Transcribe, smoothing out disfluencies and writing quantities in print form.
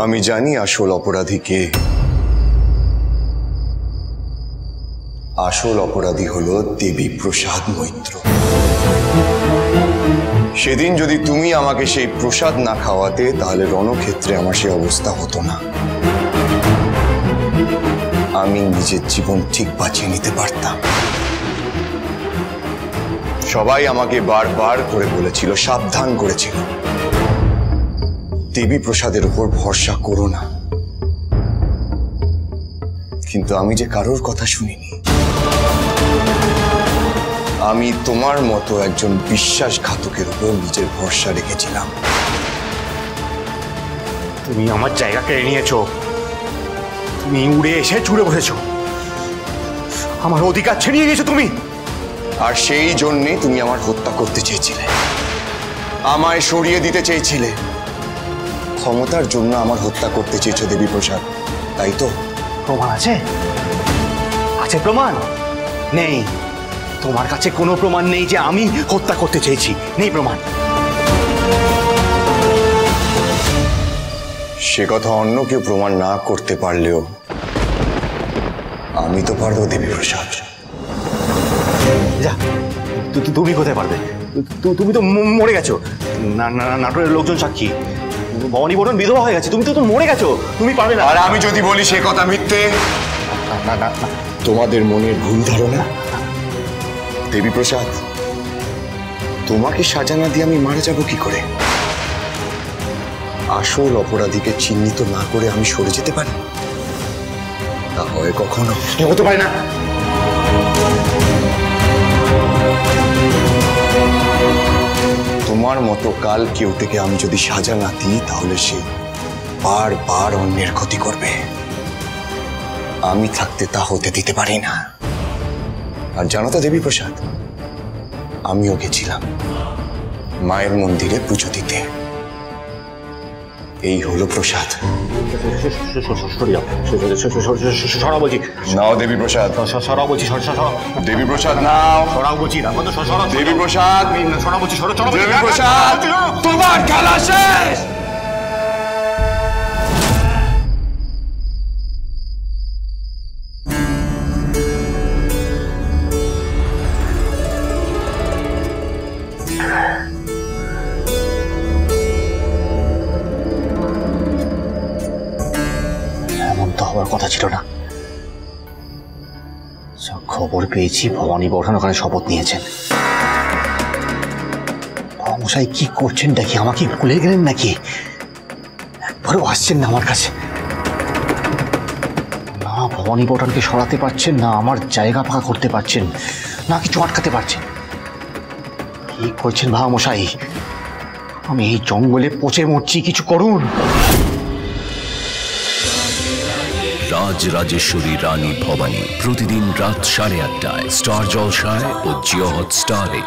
আমি জানি আসল অপরাধী কে। আসল অপরাধী হলো দেবী প্রসাদ মৈত্র। সেদিন যদি তুমি আমাকে সেই প্রসাদ না খাওয়াতে তাহলে রণক্ষেত্রে আমার সেই অবস্থা হতো না। আমি নিজের জীবন ঠিক বাঁচিয়ে নিতে পারতাম। সবাই আমাকে বারবার করে বলেছিল, সাবধান করেছিল, দেবী প্রসাদের উপর ভরসা করো না। কিন্তু আমি যে কারোর কথা শুনিনি। আমি তোমার মতো একজন বিশ্বাসঘাতকের উপর নিজের ভরসা রেখেছিলাম। তুমি আমার জায়গা কেড়ে নিয়েছো, তুমি উড়ে এসে ছুড়ে বসেছো, আমার অধিকার ছিনিয়ে নিয়েছো তুমি। আর সেই জন্যে তুমি আমার হত্যা করতে চেয়েছিলে, আমায় সরিয়ে দিতে চেয়েছিলে। ক্ষমতার জন্য আমার হত্যা করতে চেয়েছো দেবী প্রসাদ, তাই তো? প্রমাণ আছে? আছে প্রমাণ? নেই। তোমার কাছে কোনো প্রমাণ নেই যে আমি হত্যা করতে চেয়েছি, নেই প্রমাণ। সে কথা অন্য কেউ প্রমাণ না করতে পারলেও আমি তো পারবো দেবী প্রসাদ। যা, তুমি কোথায় পারবে? তুমি তো মরে গেছো। নাটোরের লোকজন সাক্ষী, ভবানী বরণ বিধবা হয়ে গেছে, তুমি তো মরে গেছো, তুমি পারবে না। আর আমি যদি বলি সে কথা মিথ্যে? না, তোমাদের মনের ভুল ধারণা। দেবী প্রসাদ, তোমাকে সাজা না দিয়ে আমি মারা যাব কি করে? আসল অপরাধীকে চিহ্নিত না করে আমি সরে যেতে পারি? তা হয় কখনো? হতে পারে না। তোমার মতো কাল কেউ থেকে আমি যদি সাজা না দিই তাহলে সে বারবার অন্যের ক্ষতি করবে। আমি থাকতে তা হতে দিতে পারি না। আর জানো তো দেবী প্রসাদ, আমিও গেছিলাম মায়ের মন্দিরে পুজো দিতে। এই হলো প্রসাদ। সরাও বলছি। নাও দেবী প্রসাদ। সরাও বলছি। দেবী প্রসাদ নাও। সরাও বলছি। দেবী প্রসাদ। সরাও বলছি। দেবী প্রসাদ, তোমার খেলা শেষ। এমন তো হওয়ার কথা ছিল না। খবর পেয়েছি ভবানী বর্ধন ওখানে শপথ নিয়েছেন। মশাই কি করছেন নাকি? আমাকে ভুলে গেলেন নাকি? একবারও আসছেন না আমার কাছে। না ভবানী বর্ধনকে সরাতে পারছেন, না আমার জায়গা ফাঁকা করতে পারছেন, না কিছু আটকাতে পারছেন। কি করছেন ভাবা মশাই? আমি এই জঙ্গলে পচে মরছি, কিছু করুন। রাজরাজেশ্বরী রানী ভবানী প্রতিদিন রাত 8:30টায় স্টার জলসায় ও জিও হটস্টারে।